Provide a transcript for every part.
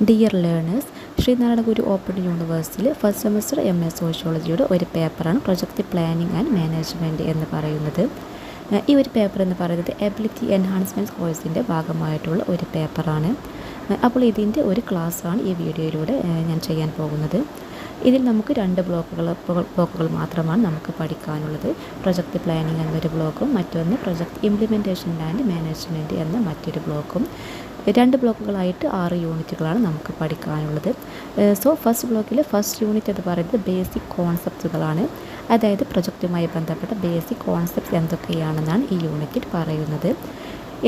Dear learners, Sreenarayana ഗുരു open യൂണിവേഴ്സിറ്റിയിൽ first semester MA സോഷ്യോളജിയുടെ ഒരു പേപ്പറാണ് പ്രൊജക്റ്റ് പ്ലാനിംഗ് ആൻഡ് മാനേജ്മെൻറ്റ് എന്ന് പറയുന്നത്. ഈ ഒരു പേപ്പർ എന്ന് പറയുന്നത് എബിലിറ്റി എൻഹാൻസ്മെൻറ്റ് കോഴ്സിൻ്റെ ഭാഗമായിട്ടുള്ള ഒരു പേപ്പറാണ്. അപ്പോൾ ഇതിൻ്റെ ഒരു ക്ലാസ്സാണ് ഈ വീഡിയോയിലൂടെ ഞാൻ ചെയ്യാൻ പോകുന്നത്. ഇതിൽ നമുക്ക് 2 ബ്ലോക്കുകൾ മാത്രമാണ് നമുക്ക് പഠിക്കാനുള്ളത്. പ്രൊജക്റ്റ് പ്ലാനിംഗ് എന്നൊരു ബ്ലോക്കും മറ്റൊന്ന് പ്രൊജക്റ്റ് ഇംപ്ലിമെൻറ്റേഷൻ ആൻഡ് മാനേജ്മെൻറ്റ് എന്ന മറ്റൊരു ബ്ലോക്കും. 2 ബ്ലോക്കുകളായിട്ട് 6 യൂണിറ്റുകളാണ് നമുക്ക് പഠിക്കാനുള്ളത്. ഫസ്റ്റ് ബ്ലോക്കിൽ ഫസ്റ്റ് യൂണിറ്റ് എന്ന് പറയുന്നത് ബേസിക് കോൺസെപ്റ്റുകളാണ്. അതായത് പ്രൊജക്റ്റുമായി ബന്ധപ്പെട്ട ബേസിക് കോൺസെപ്റ്റ് എന്തൊക്കെയാണെന്നാണ് ഈ യൂണിറ്റിൽ പറയുന്നത്.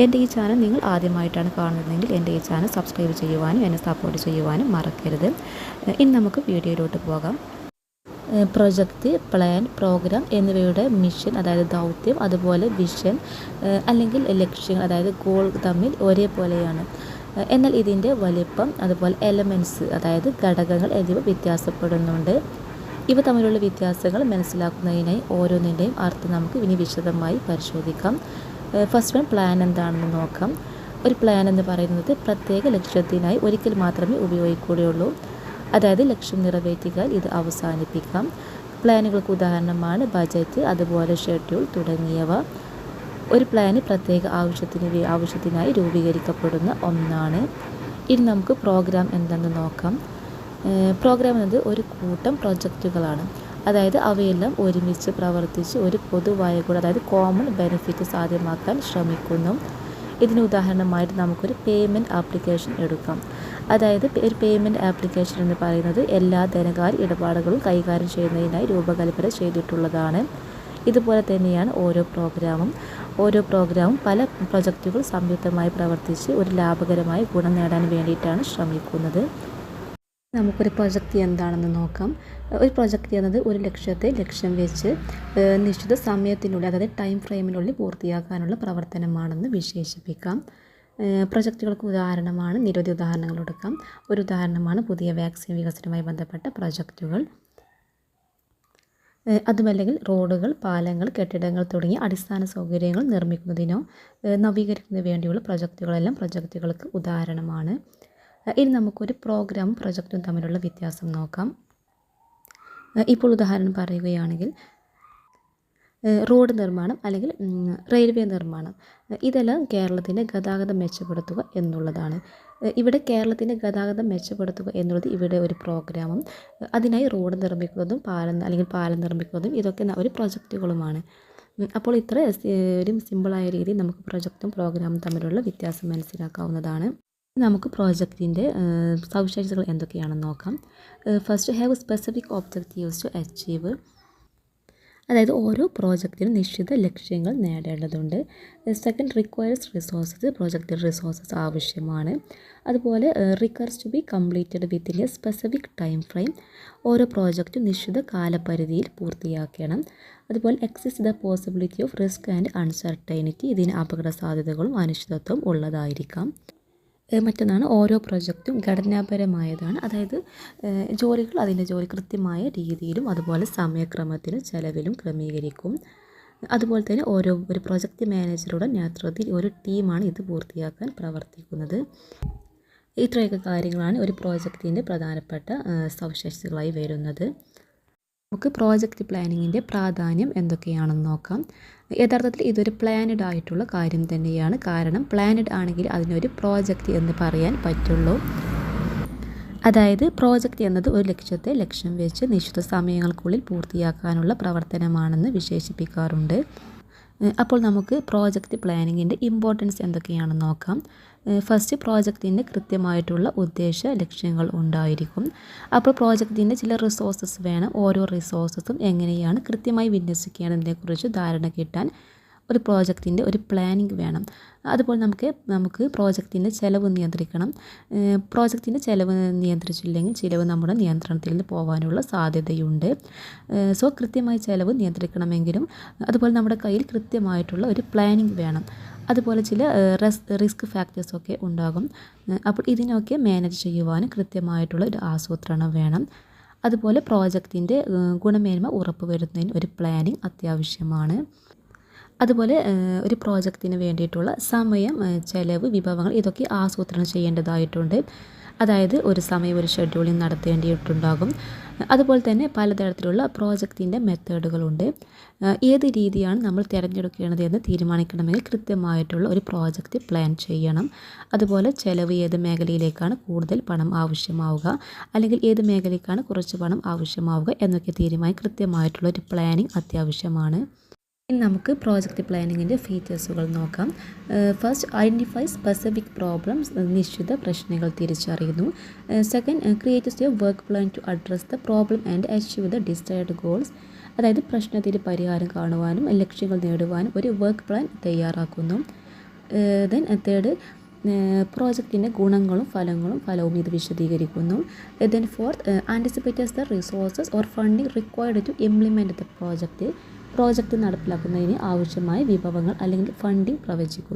എൻ്റെ ഈ ചാനൽ നിങ്ങൾ ആദ്യമായിട്ടാണ് കാണുന്നതെങ്കിൽ എൻ്റെ ഈ ചാനൽ സബ്സ്ക്രൈബ് ചെയ്യുവാനും എന്നെ സപ്പോർട്ട് ചെയ്യുവാനും മറക്കരുത്. ഇനി നമുക്ക് വീഡിയോയിലോട്ട് പോകാം. പ്രൊജക്റ്റ്, പ്ലാൻ, പ്രോഗ്രാം എന്നിവയുടെ മിഷൻ അതായത് ദൗത്യം, അതുപോലെ വിഷൻ അല്ലെങ്കിൽ ലക്ഷ്യങ്ങൾ അതായത് ഗോൾ തമ്മിൽ ഒരേപോലെയാണ്. എന്നാൽ ഇതിൻ്റെ വലിപ്പം, അതുപോലെ എലമെൻറ്റ്സ് അതായത് ഘടകങ്ങൾ എന്നിവ വ്യത്യാസപ്പെടുന്നുണ്ട്. ഇവ തമ്മിലുള്ള വ്യത്യാസങ്ങൾ മനസ്സിലാക്കുന്നതിനായി ഓരോന്നിൻ്റെയും അർത്ഥം നമുക്ക് ഇനി വിശദമായി പരിശോധിക്കാം. ഫസ്റ്റ് വൺ, പ്ലാൻ എന്താണെന്ന് നോക്കാം. ഒരു പ്ലാൻ എന്ന് പറയുന്നത് പ്രത്യേക ലക്ഷ്യത്തിനായി ഒരിക്കൽ മാത്രമേ ഉപയോഗിക്കുകയുള്ളൂ. അതായത് ലക്ഷ്യം നിറവേറ്റിയാൽ ഇത് അവസാനിപ്പിക്കാം. പ്ലാനുകൾക്ക് ഉദാഹരണമാണ് ബജറ്റ്, അതുപോലെ ഷെഡ്യൂൾ തുടങ്ങിയവ. ഒരു പ്ലാന് പ്രത്യേക ആവശ്യത്തിനായി രൂപീകരിക്കപ്പെടുന്ന ഒന്നാണ്. ഇനി നമുക്ക് പ്രോഗ്രാം എന്തെന്ന് നോക്കാം. പ്രോഗ്രാം എന്നത് ഒരു കൂട്ടം പ്രൊജക്റ്റുകളാണ്. അതായത് അവയെല്ലാം ഒരുമിച്ച് പ്രവർത്തിച്ച് ഒരു പൊതുവായ ഗുണം അതായത് കോമൺ ബെനിഫിറ്റ് സാധ്യമാക്കാൻ ശ്രമിക്കുന്നു. ഇതിന് ഉദാഹരണമായിട്ട് നമുക്കൊരു പേയ്മെൻറ്റ് ആപ്ലിക്കേഷൻ എടുക്കാം. അതായത് ഒരു പേയ്മെൻറ്റ് ആപ്ലിക്കേഷൻ എന്ന് പറയുന്നത് എല്ലാ ധനകാര്യ ഇടപാടുകളും കൈകാര്യം ചെയ്യുന്നതിനായി രൂപകൽപ്പന ചെയ്തിട്ടുള്ളതാണ്. ഇതുപോലെ തന്നെയാണ് ഓരോ പ്രോഗ്രാമും പല പ്രൊജക്റ്റുകൾ സംയുക്തമായി പ്രവർത്തിച്ച് ഒരു ലാഭകരമായ ഗുണം നേടാൻ വേണ്ടിയിട്ടാണ് ശ്രമിക്കുന്നത്. നമുക്കൊരു പ്രൊജക്റ്റ് എന്താണെന്ന് നോക്കാം. ഒരു പ്രൊജക്റ്റ് എന്നത് ഒരു ലക്ഷ്യം വെച്ച് നിശ്ചിത സമയത്തിനുള്ളിൽ അതായത് ടൈം ഫ്രെയിമിനുള്ളിൽ പൂർത്തിയാക്കാനുള്ള പ്രവർത്തനമാണെന്ന് വിശേഷിപ്പിക്കാം. പ്രൊജക്റ്റുകൾക്ക് ഉദാഹരണമാണ് നിരവധി ഉദാഹരണങ്ങൾ എടുക്കാം. ഒരു ഉദാഹരണമാണ് പുതിയ വാക്സിൻ വികസനവുമായി ബന്ധപ്പെട്ട പ്രൊജക്റ്റുകൾ. അതുമല്ലെങ്കിൽ റോഡുകൾ, പാലങ്ങൾ, കെട്ടിടങ്ങൾ തുടങ്ങിയ അടിസ്ഥാന സൗകര്യങ്ങൾ നിർമ്മിക്കുന്നതിനോ നവീകരിക്കുന്നതിനു വേണ്ടിയുള്ള പ്രൊജക്റ്റുകളെല്ലാം പ്രൊജക്റ്റുകൾക്ക് ഉദാഹരണമാണ്. ഇനി നമുക്കൊരു പ്രോഗ്രാമും പ്രൊജക്റ്റും തമ്മിലുള്ള വ്യത്യാസം നോക്കാം. ഇപ്പോൾ ഉദാഹരണം പറയുകയാണെങ്കിൽ റോഡ് നിർമ്മാണം അല്ലെങ്കിൽ റെയിൽവേ നിർമ്മാണം, ഇതെല്ലാം കേരളത്തിൻ്റെ ഗതാഗതം മെച്ചപ്പെടുത്തുക എന്നുള്ളതാണ്. ഇവിടെ കേരളത്തിൻ്റെ ഗതാഗതം മെച്ചപ്പെടുത്തുക എന്നുള്ളത് ഇവിടെ ഒരു പ്രോഗ്രാമും അതിനായി റോഡ് നിർമ്മിക്കുന്നതും പാലം നിർമ്മിക്കുന്നതും ഇതൊക്കെ ഒരു പ്രൊജക്റ്റുകളുമാണ്. അപ്പോൾ ഇത്ര ഒരു സിമ്പിളായ രീതിയിൽ നമുക്ക് പ്രൊജക്റ്റും പ്രോഗ്രാമും തമ്മിലുള്ള വ്യത്യാസം മനസ്സിലാക്കാവുന്നതാണ്. നമുക്ക് പ്രോജക്റ്റിൻ്റെ സവിശേഷതകൾ എന്തൊക്കെയാണെന്ന് നോക്കാം. First, have specific objectives to achieve. അതായത് ഓരോ പ്രോജക്റ്റിനും നിശ്ചിത ലക്ഷ്യങ്ങൾ നേടേണ്ടതുണ്ട്. Second, requires resources. പ്രോജക്റ്റിൽ റിസോഴ്സസ് ആവശ്യമാണ്. അതുപോലെ requires to be completed within a specific time frame. ഓരോ പ്രോജക്റ്റും നിശ്ചിത കാലപരിധിയിൽ പൂർത്തിയാക്കണം. അതുപോലെ exist the possibility of risk and uncertainty. ഇതിന് അപകട സാധ്യതകളും അനിശ്ചിതത്വവും ഉള്ളതായിരിക്കാം. മറ്റൊന്നാണ് ഓരോ പ്രൊജക്റ്റും ഘടനാപരമായതാണ്. അതായത് അതിൻ്റെ ജോലി കൃത്യമായ രീതിയിലും അതുപോലെ സമയക്രമത്തിലും ചെലവിലും ക്രമീകരിക്കും. അതുപോലെ തന്നെ ഒരു പ്രൊജക്റ്റ് മാനേജറുടെ നേതൃത്വത്തിൽ ഒരു ടീമാണ് ഇത് പൂർത്തിയാക്കാൻ പ്രവർത്തിക്കുന്നത്. ഇത്രയൊക്കെ കാര്യങ്ങളാണ് ഒരു പ്രോജക്റ്റിൻ്റെ പ്രധാനപ്പെട്ട സവിശേഷതകളായി വരുന്നത്. നമുക്ക് പ്രോജക്റ്റ് പ്ലാനിങ്ങിൻ്റെ പ്രാധാന്യം എന്തൊക്കെയാണെന്ന് നോക്കാം. യഥാർത്ഥത്തിൽ ഇതൊരു പ്ലാനഡ് ആയിട്ടുള്ള കാര്യം തന്നെയാണ്. കാരണം പ്ലാനഡ് ആണെങ്കിൽ അതിനൊരു പ്രോജക്റ്റ് എന്ന് പറയാൻ പറ്റുള്ളൂ. അതായത് പ്രോജക്റ്റ് എന്നത് ഒരു ലക്ഷ്യം വെച്ച് നിശ്ചിത സമയങ്ങൾക്കുള്ളിൽ പൂർത്തിയാക്കാനുള്ള പ്രവർത്തനമാണെന്ന് വിശേഷിപ്പിക്കാറുണ്ട്. അപ്പോൾ നമുക്ക് പ്രോജക്റ്റ് പ്ലാനിങ്ങിൻ്റെ ഇമ്പോർട്ടൻസ് എന്തൊക്കെയാണെന്ന് നോക്കാം. ഫസ്റ്റ്, പ്രോജക്റ്റിന് കൃത്യമായിട്ടുള്ള ഉദ്ദേശ ലക്ഷ്യങ്ങൾ ഉണ്ടായിരിക്കും. അപ്പോൾ പ്രോജക്റ്റിൻ്റെ ചില റിസോഴ്സസ് വേണം. ഓരോ റിസോഴ്സസും എങ്ങനെയാണ് കൃത്യമായി വിന്യസിക്കേണ്ടതിനെക്കുറിച്ച് ധാരണ കിട്ടാൻ ഒരു പ്രോജക്റ്റിൻ്റെ ഒരു പ്ലാനിങ് വേണം. അതുപോലെ നമുക്ക് പ്രോജക്റ്റിൻ്റെ ചിലവ് നിയന്ത്രിക്കണം. പ്രോജക്റ്റിൻ്റെ ചിലവ് നിയന്ത്രിച്ചില്ലെങ്കിൽ ചിലവ് നമ്മുടെ നിയന്ത്രണത്തിൽ നിന്ന് പോകാനുള്ള സാധ്യതയുണ്ട്. കൃത്യമായി ചിലവ് നിയന്ത്രിക്കണമെങ്കിലും അതുപോലെ നമ്മുടെ കയ്യിൽ കൃത്യമായിട്ടുള്ള ഒരു പ്ലാനിങ് വേണം. അതുപോലെ ചില റിസ്ക് ഫാക്ടേഴ്സൊക്കെ ഉണ്ടാകും. അപ്പോൾ ഇതിനൊക്കെ മാനേജ് ചെയ്യുവാനും കൃത്യമായിട്ടുള്ള ഒരു ആസൂത്രണം വേണം. അതുപോലെ പ്രോജക്റ്റിൻ്റെ ഗുണമേന്മ ഉറപ്പുവരുത്തുന്നതിന് ഒരു പ്ലാനിങ് അത്യാവശ്യമാണ്. അതുപോലെ ഒരു പ്രോജക്റ്റിന് വേണ്ടിയിട്ടുള്ള സമയം, ചെലവ്, വിഭവങ്ങൾ ഇതൊക്കെ ആസൂത്രണം ചെയ്യേണ്ടതായിട്ടുണ്ട്. അതായത് ഒരു സമയം ഒരു ഷെഡ്യൂളിംഗ് നടത്തേണ്ടിയിട്ടുണ്ടാകും. അതുപോലെ തന്നെ പലതരത്തിലുള്ള പ്രോജക്റ്റിൻ്റെ മെത്തേഡുകളുണ്ട്. ഏത് രീതിയാണ് നമ്മൾ തിരഞ്ഞെടുക്കേണ്ടത് എന്ന് തീരുമാനിക്കണമെങ്കിൽ കൃത്യമായിട്ടുള്ള ഒരു പ്രോജക്റ്റ് പ്ലാൻ ചെയ്യണം. അതുപോലെ ചിലവ് ഏത് മേഖലയിലേക്കാണ് കൂടുതൽ പണം ആവശ്യമാവുക, അല്ലെങ്കിൽ ഏത് മേഖലയ്ക്കാണ് കുറച്ച് പണം ആവശ്യമാവുക എന്നൊക്കെ കൃത്യമായിട്ടുള്ള ഒരു പ്ലാനിങ് അത്യാവശ്യമാണ്. ഇനി നമുക്ക് പ്രോജക്റ്റ് പ്ലാനിങ്ങിൻ്റെ ഫീച്ചേഴ്സുകൾ നോക്കാം. ഫസ്റ്റ്, ഐഡൻറ്റിഫൈ സ്പെസിഫിക് പ്രോബ്ലംസ്, നിശ്ചിത പ്രശ്നങ്ങൾ തിരിച്ചറിയുന്നു. Second, create a work plan to address the problem and achieve the desired goals. അതായത് പ്രശ്നത്തിന് പരിഹാരം കാണുവാനും ലക്ഷ്യങ്ങൾ നേടുവാനും ഒരു വർക്ക് പ്ലാൻ തയ്യാറാക്കുന്നു. ദെൻ തേർഡ്, പ്രോജക്റ്റിൻ്റെ ഗുണങ്ങളും ഫലവും ഇത് വിശദീകരിക്കുന്നു. Then fourth, anticipates the resources or funding required to implement the project നടപ്പിലാക്കുന്നതിന് ആവശ്യമായ വിഭവങ്ങൾ അല്ലെങ്കിൽ ഫണ്ടിങ് പ്രവചിക്കുന്നു.